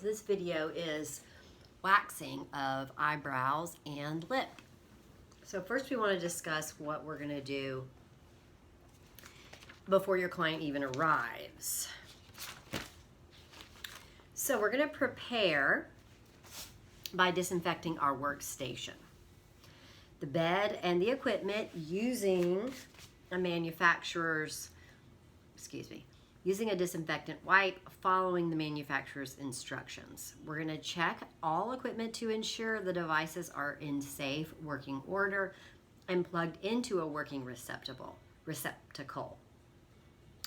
This video is waxing of eyebrows and lip. So first we want to discuss what we're going to do before your client even arrives. So we're going to prepare by disinfecting our workstation, the bed and the equipment using a manufacturer's, using a disinfectant wipe following the manufacturer's instructions. We're going to check all equipment to ensure the devices are in safe working order and plugged into a working receptacle.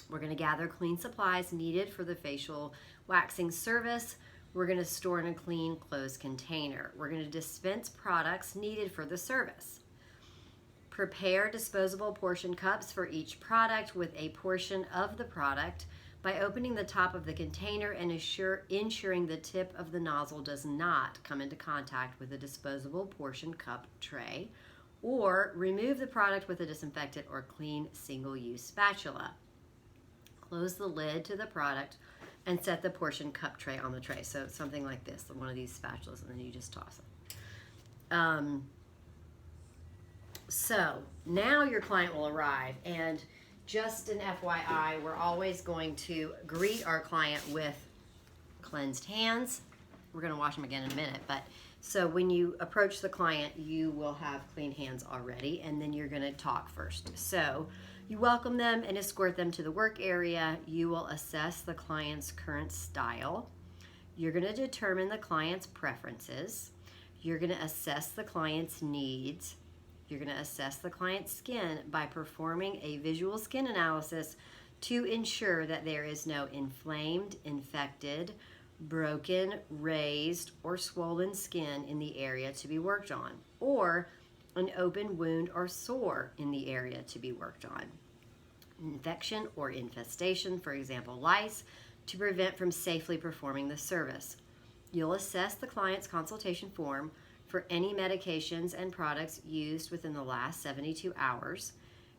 We're going to gather clean supplies needed for the facial waxing service. We're going to store in a clean, closed container. We're going to dispense products needed for the service. Prepare disposable portion cups for each product with a portion of the product by opening the top of the container and ensuring the tip of the nozzle does not come into contact with the disposable portion cup tray, or remove the product with a disinfectant or clean single-use spatula. Close the lid to the product and set the portion cup tray on the tray. So something like this, one of these spatulas, and then you just toss it. So now your client will arrive, and just an FYI, we're always going to greet our client with cleansed hands. We're going to wash them again in a minute, but so when you approach the client, you will have clean hands already, and then you're going to talk first. So you welcome them and escort them to the work area. You will assess the client's current style. You're going to determine the client's preferences. You're going to assess the client's needs. You're going to assess the client's skin by performing a visual skin analysis to ensure that there is no inflamed, infected, broken, raised, or swollen skin in the area to be worked on, or an open wound or sore in the area to be worked on. Infection or infestation, for example, lice, to prevent from safely performing the service. You'll assess the client's consultation form for any medications and products used within the last 72 hours.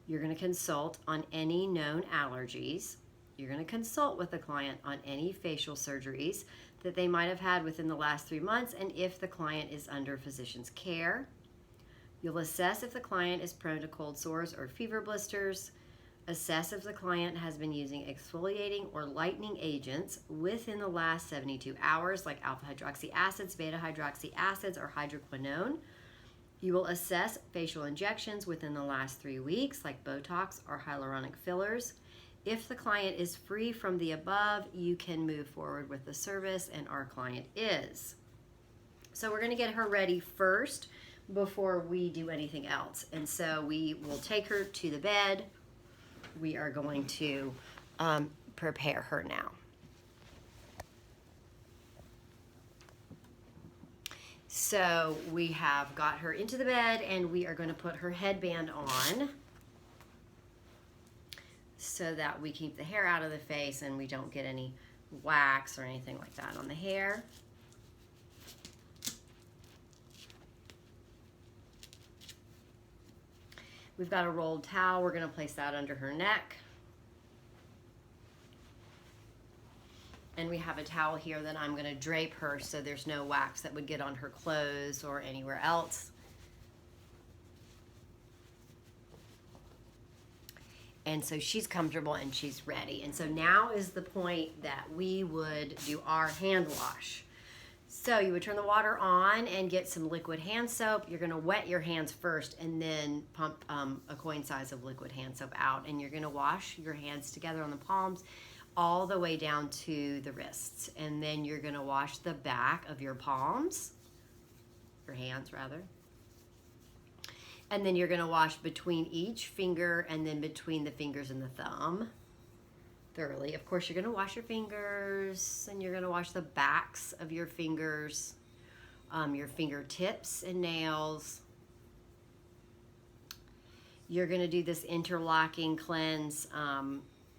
You're going to consult on any known allergies. You're going to consult with the client on any facial surgeries that they might have had within the last 3 months, and if the client is under physician's care. You'll assess if the client is prone to cold sores or fever blisters. Assess if the client has been using exfoliating or lightening agents within the last 72 hours, like alpha hydroxy acids, beta hydroxy acids, or hydroquinone. You will assess facial injections within the last 3 weeks, like Botox or hyaluronic fillers. If the client is free from the above, you can move forward with the service, and our client is. So we're going to get her ready first before we do anything else. And so we will take her to the bed. We are going to prepare her now. So we have got her into the bed, and we are going to put her headband on so that we keep the hair out of the face and we don't get any wax or anything like that on the hair. We've got a rolled towel. We're going to place that under her neck. And we have a towel here that I'm going to drape her so there's no wax that would get on her clothes or anywhere else. And so she's comfortable and she's ready. And so now is the point that we would do our hand wash. So you would turn the water on and get some liquid hand soap. You're going to wet your hands first and then pump a coin size of liquid hand soap out. And you're going to wash your hands together on the palms all the way down to the wrists. And then you're going to wash the back of your palms, your hands rather. And then you're going to wash between each finger and then between the fingers and the thumb thoroughly. Of course, you're going to wash your fingers, and you're going to wash the backs of your fingers, your fingertips and nails. You're going to do this interlocking cleanse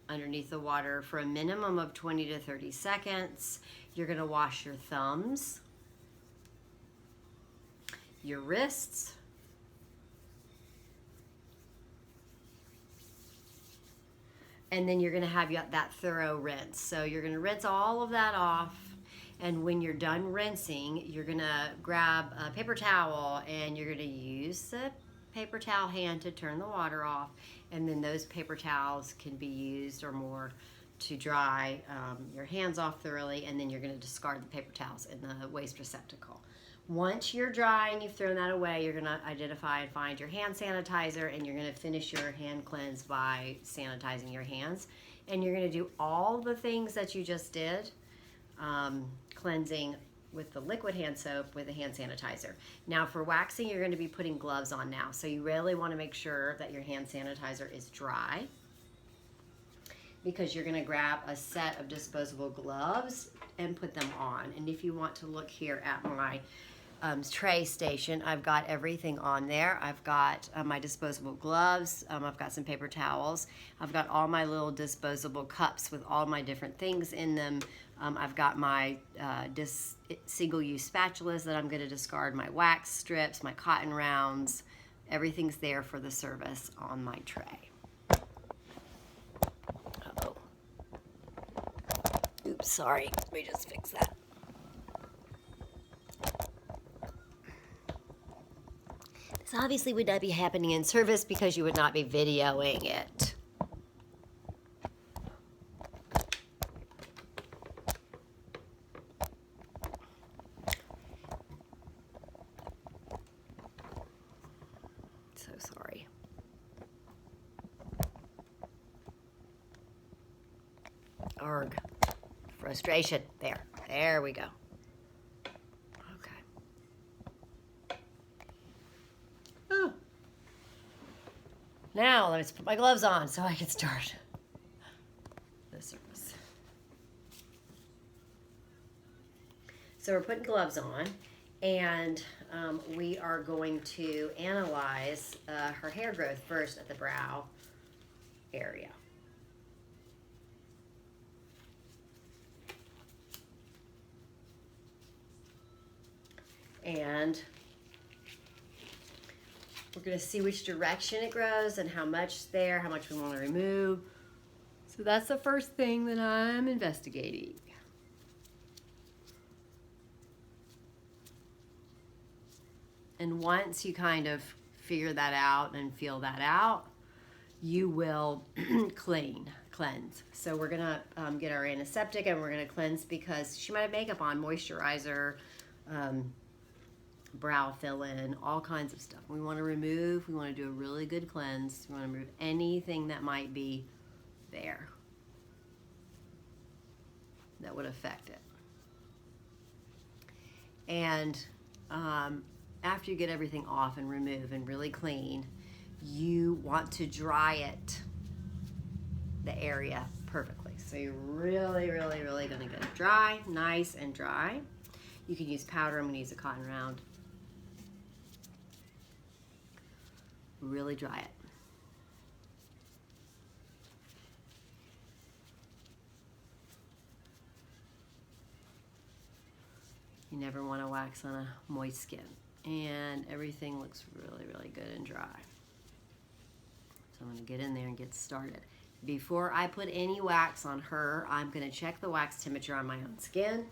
underneath the water for a minimum of 20 to 30 seconds. You're going to wash your thumbs, your wrists, and then you're going to have that thorough rinse. So you're going to rinse all of that off, And when you're done rinsing, you're gonna grab a paper towel and you're gonna use the paper towel hand to turn the water off, and then those paper towels can be used or more to dry your hands off thoroughly, and then you're gonna discard the paper towels in the waste receptacle. Once you're dry and you've thrown that away, you're gonna identify and find your hand sanitizer, and you're gonna finish your hand cleanse by sanitizing your hands. And you're gonna do all the things that you just did, cleansing with the liquid hand soap with a hand sanitizer. Now for waxing, you're gonna be putting gloves on now. So you really wanna make sure that your hand sanitizer is dry, because you're gonna grab a set of disposable gloves and put them on. And if you want to look here at my tray station, I've got everything on there. I've got my disposable gloves, I've got some paper towels, I've got all my little disposable cups with all my different things in them. I've got my single-use spatulas that I'm going to discard, my wax strips, my cotton rounds. Everything's there for the service on my tray. Uh-oh. Oops, sorry. Let me just fix that. This obviously would not be happening in service because you would not be videoing it. So sorry. Arg. Frustration. There we go. Now, let me put my gloves on so I can start the service. So we're putting gloves on, and we are going to analyze her hair growth first at the brow area. And we're going to see which direction it grows and how much there, how much we want to remove. So that's the first thing that I'm investigating. And once you kind of figure that out and feel that out, you will cleanse. So we're going to get our antiseptic and we're going to cleanse, because she might have makeup on, moisturizer, brow fill-in, all kinds of stuff. We want to remove, we want to do a really good cleanse. We want to remove anything that might be there that would affect it. And after you get everything off and remove and really clean, you want to dry it, the area, perfectly. So you're really going to get it dry, nice and dry. You can use powder. I'm going to use a cotton round. Really dry it. You never want to wax on a moist skin. And everything looks really good and dry. So I'm going to get in there and get started. Before I put any wax on her, I'm going to check the wax temperature on my own skin.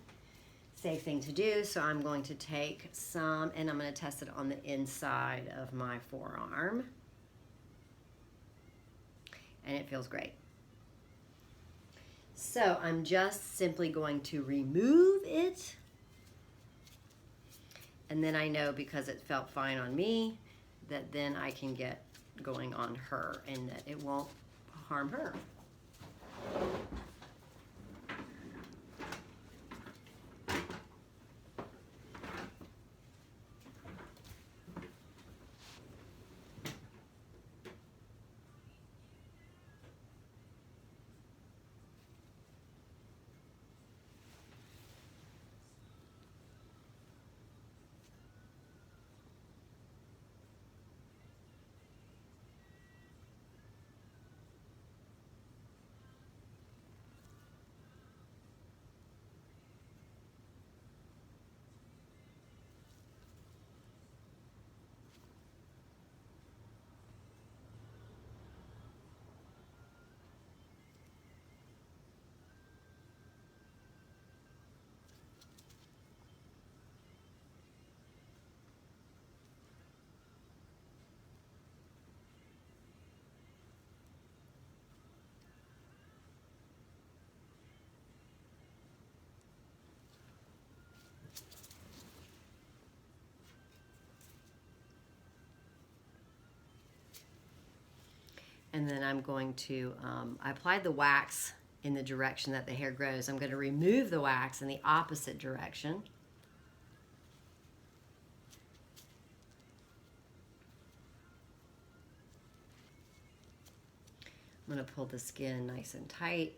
Safe thing to do, so I'm going to take some and I'm going to test it on the inside of my forearm. And it feels great. So I'm just simply going to remove it. And then I know, because it felt fine on me, that then I can get going on her and that it won't harm her. And then I'm going to, I applied the wax in the direction that the hair grows. I'm going to remove the wax in the opposite direction. I'm going to pull the skin nice and tight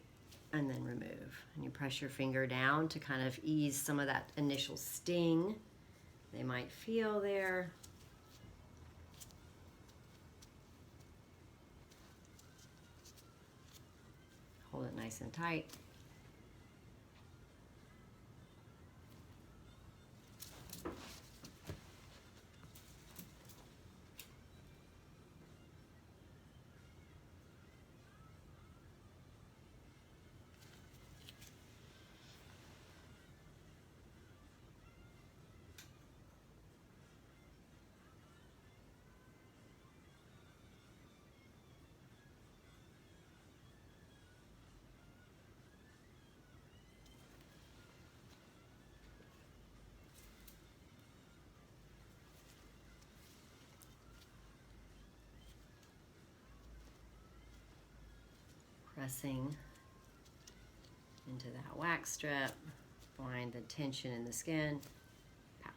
and then remove. And you press your finger down to kind of ease some of that initial sting they might feel there. Hold it nice and tight. Pressing into that wax strip, find the tension in the skin, pout.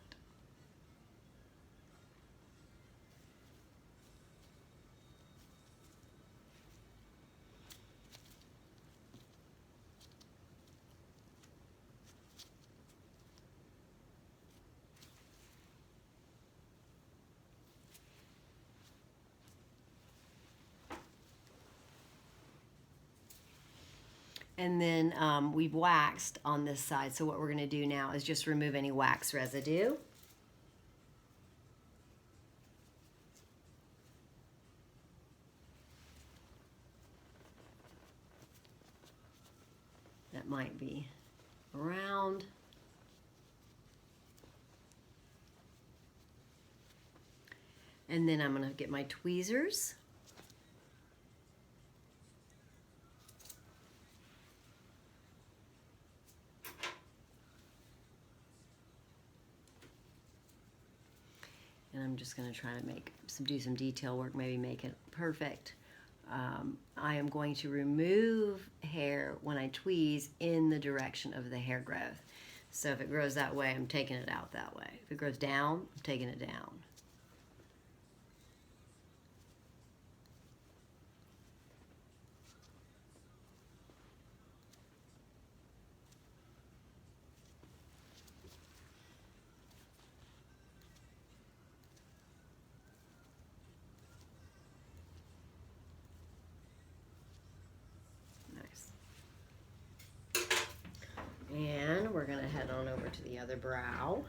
And then we've waxed on this side. So what we're going to do now is just remove any wax residue. That might be around. And then I'm going to get my tweezers. And I'm just going to try to do some detail work, maybe make it perfect. I am going to remove hair when I tweeze in the direction of the hair growth. So if it grows that way, I'm taking it out that way. If it grows down, I'm taking it down. And we're going to head on over to the other brow.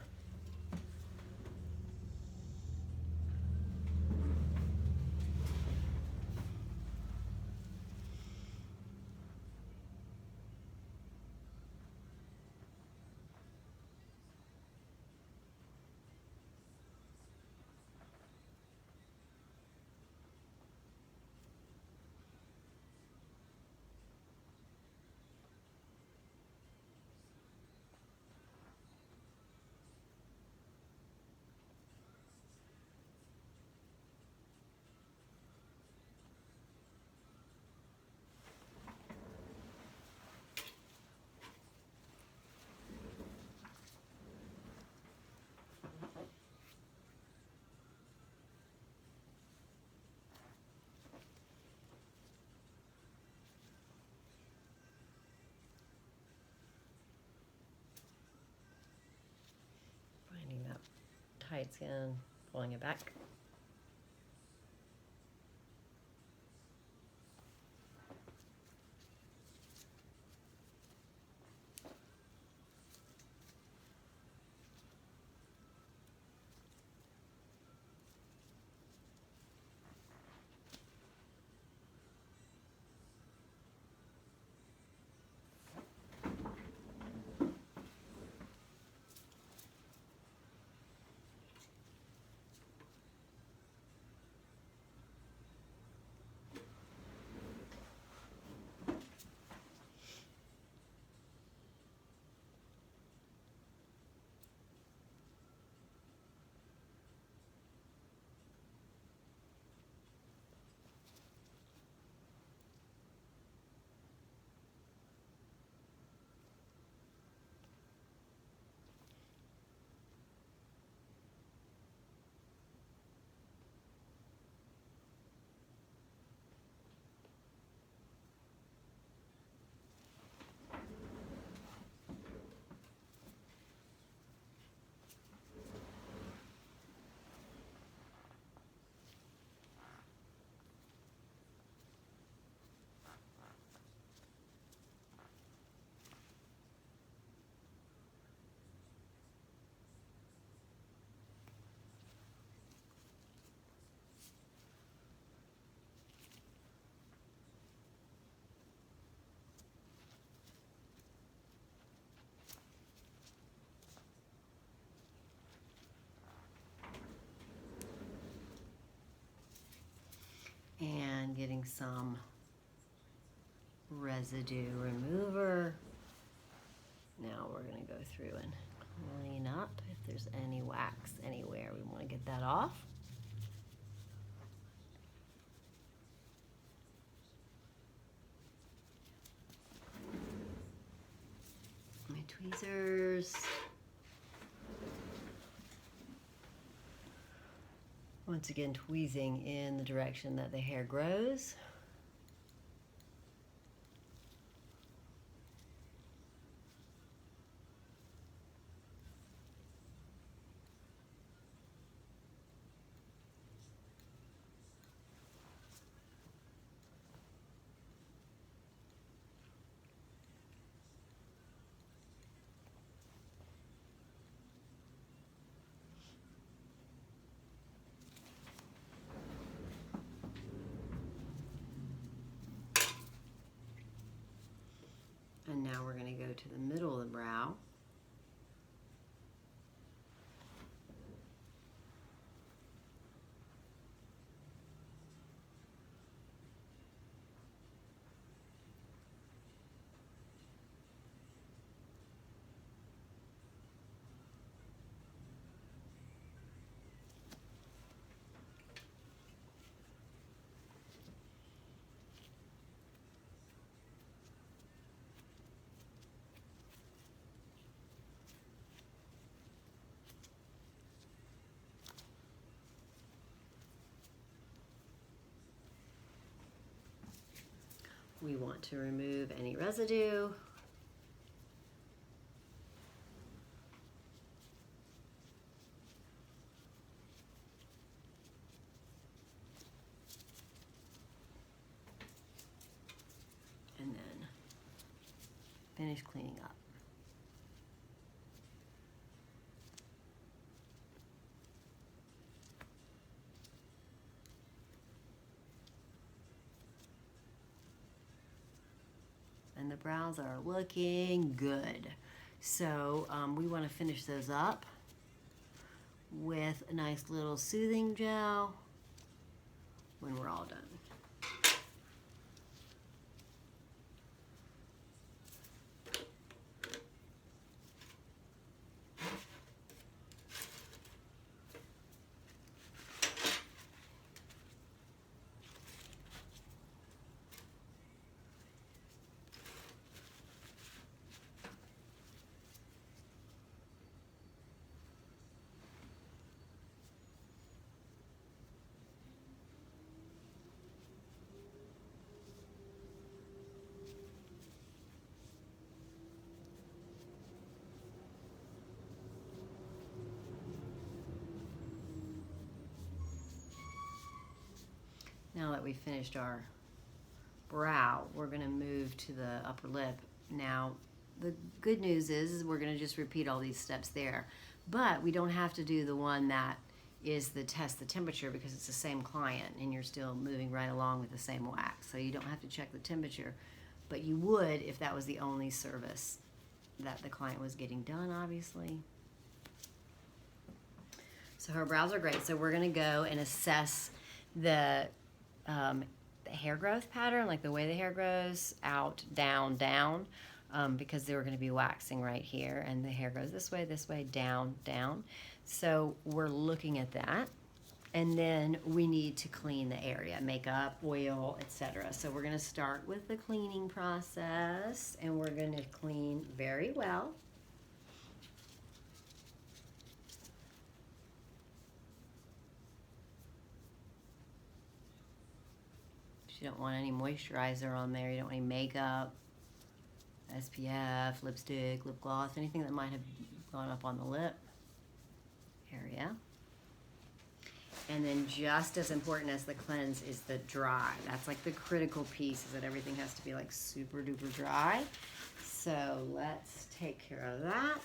Tight skin, pulling it back. using some residue remover. Now we're going to go through and clean up if there's any wax anywhere. We want to get that off. My tweezers. Once again, tweezing in the direction that the hair grows. And now we're going to go to the middle of the brow. We want to remove any residue. And then finish cleaning up. And the brows are looking good. So we want to finish those up with a nice little soothing gel when we're all done. Now that we've finished our brow, we're going to move to the upper lip. Now, the good news is we're going to just repeat all these steps there, but we don't have to do the one that is the test the temperature because it's the same client and you're still moving right along with the same wax. So you don't have to check the temperature, but you would if that was the only service that the client was getting done, obviously. So her brows are great. So we're going to go and assess the hair growth pattern, like the way the hair grows out, down, down, because they were going to be waxing right here, and the hair goes this way, down, down. So we're looking at that, and then we need to clean the area, makeup, oil, etc. So we're going to start with the cleaning process, and we're going to clean very well. You don't want any moisturizer on there. You don't want any makeup, SPF, lipstick, lip gloss, anything that might have gone up on the lip area. And then just as important as the cleanse is the dry. That's like the critical piece, is that everything has to be like super duper dry. So let's take care of that.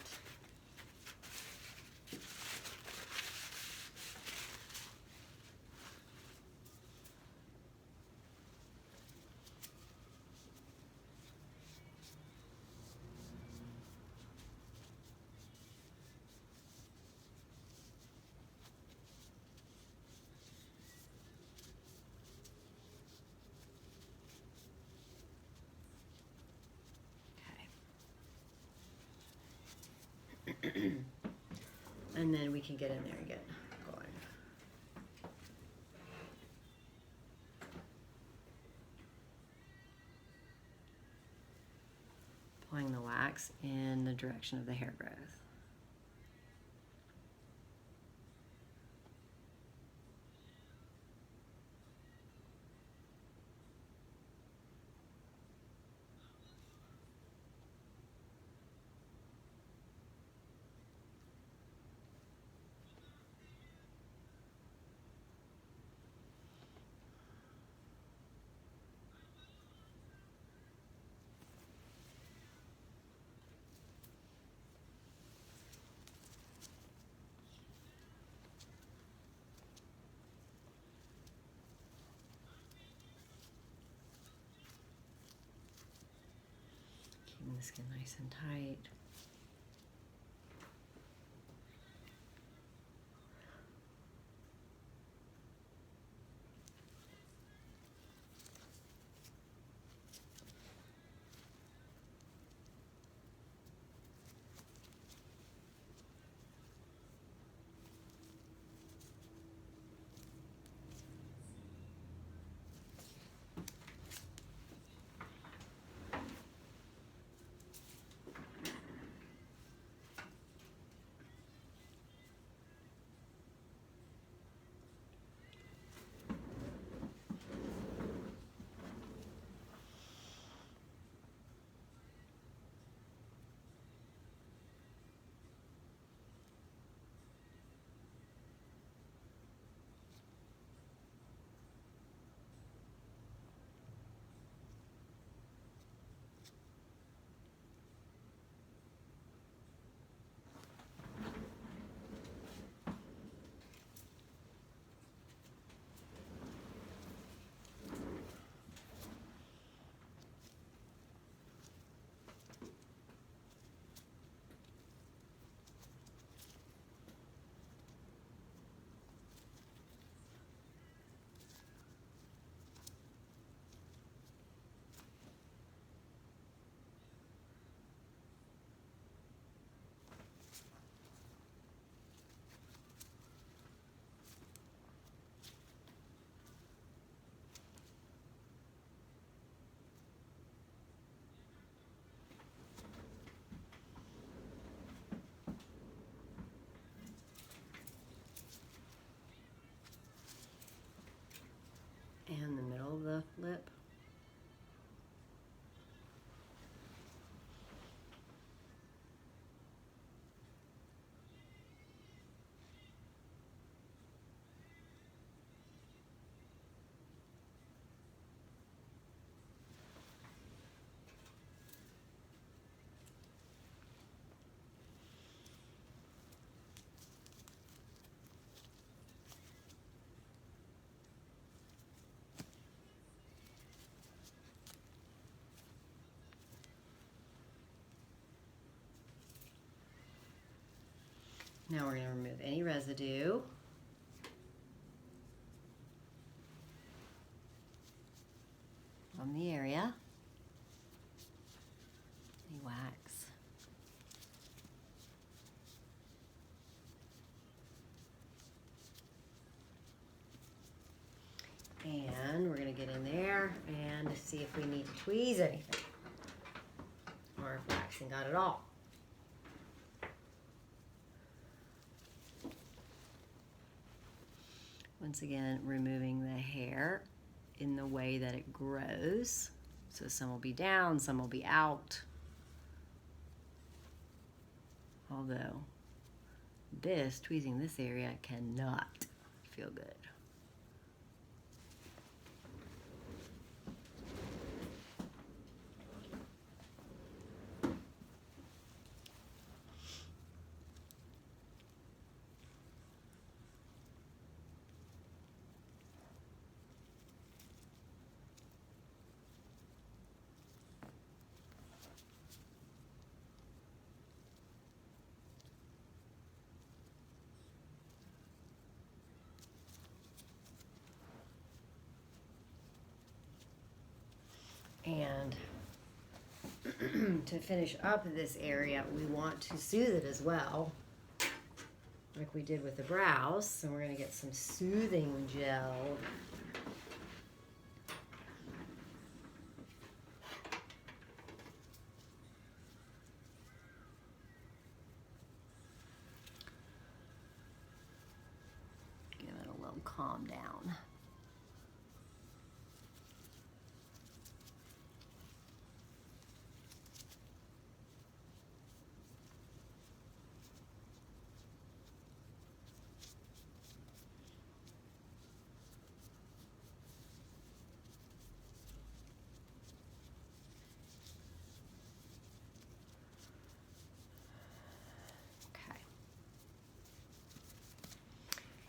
And then we can get in there and get going. Applying the wax in the direction of the hair growth. Keeping the skin nice and tight. And the middle of the lip. Now we're going to remove any residue. On the area. Any wax. And we're going to get in there and see if we need to tweeze anything. Or if waxing got it all. Once again, removing the hair in the way that it grows. So some will be down, some will be out. Although tweezing this area cannot feel good. And to finish up this area, we want to soothe it as well, like we did with the brows. So we're going to get some soothing gel. Give it a little calm down.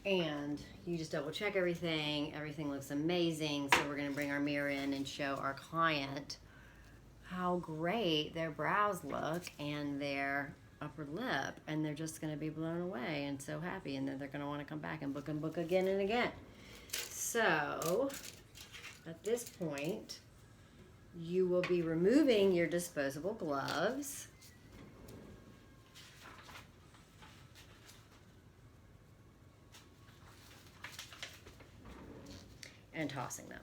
And you just double check everything. Everything looks amazing. So we're going to bring our mirror in and show our client how great their brows look and their upper lip. And they're just going to be blown away and so happy. And then they're going to want to come back and book again and again. So at this point, you will be removing your disposable gloves. And tossing them.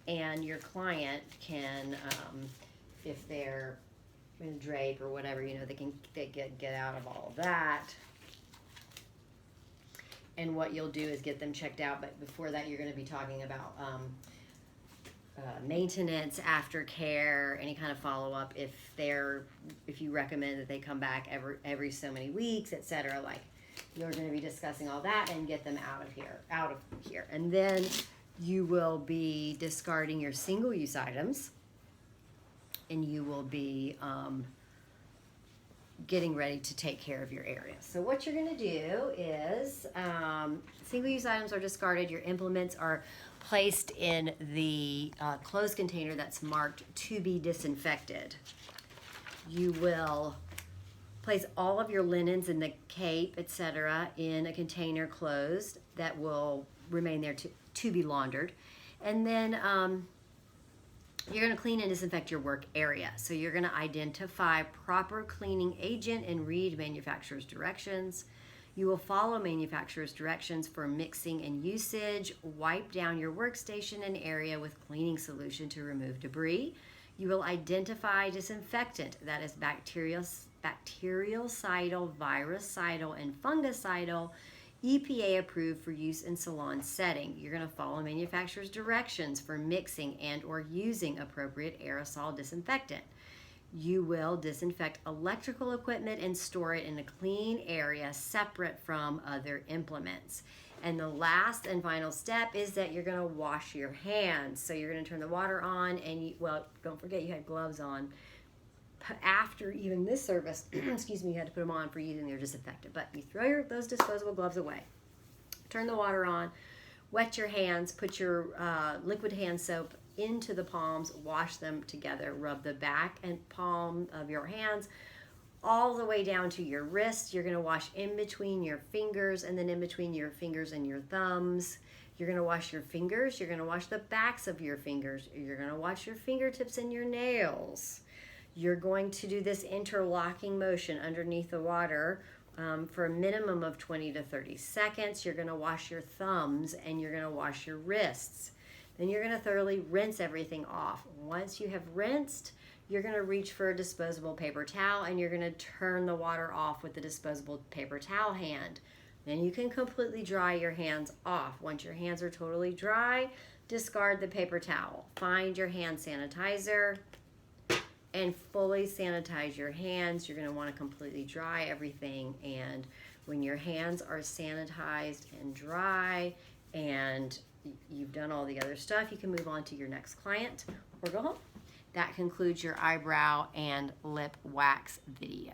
And your client can, if they're in a drape or whatever, you know, they get out of all of that. And what you'll do is get them checked out, but before that, you're going to be talking about maintenance, aftercare, any kind of follow-up. If you recommend that they come back every so many weeks, etc. Like, you're going to be discussing all that and get them out of here. And then you will be discarding your single-use items, and you will be getting ready to take care of your area. So what you're going to do is single-use items are discarded. Your implements are placed in the closed container that's marked to be disinfected. You will place all of your linens and the cape, etc., in a container closed that will remain there to be laundered. And then you're going to clean and disinfect your work area. So you're going to identify proper cleaning agent and read manufacturer's directions. You will follow manufacturer's directions for mixing and usage. Wipe down your workstation and area with cleaning solution to remove debris. You will identify disinfectant, that is bactericidal, virucidal, and fungicidal, EPA approved for use in salon setting. You're going to follow manufacturer's directions for mixing and or using appropriate aerosol disinfectant. You will disinfect electrical equipment and store it in a clean area separate from other implements. And the last and final step is that you're going to wash your hands. So you're going to turn the water on and don't forget you had gloves on. After even this service, excuse me, you had to put them on for using your disinfectant. But you throw those disposable gloves away. Turn the water on, wet your hands, put your liquid hand soap into the palms, wash them together, rub the back and palm of your hands all the way down to your wrist. You're going to wash in between your fingers and then in between your fingers and your thumbs. You're going to wash your fingers. You're going to wash the backs of your fingers. You're going to wash your fingertips and your nails. You're going to do this interlocking motion underneath the water for a minimum of 20 to 30 seconds. You're going to wash your thumbs and you're going to wash your wrists. Then you're going to thoroughly rinse everything off. Once you have rinsed, you're going to reach for a disposable paper towel and you're going to turn the water off with the disposable paper towel hand. Then you can completely dry your hands off. Once your hands are totally dry, discard the paper towel. Find your hand sanitizer and fully sanitize your hands. You're going to want to completely dry everything. And when your hands are sanitized and dry and you've done all the other stuff, you can move on to your next client or go home. That concludes your eyebrow and lip wax video.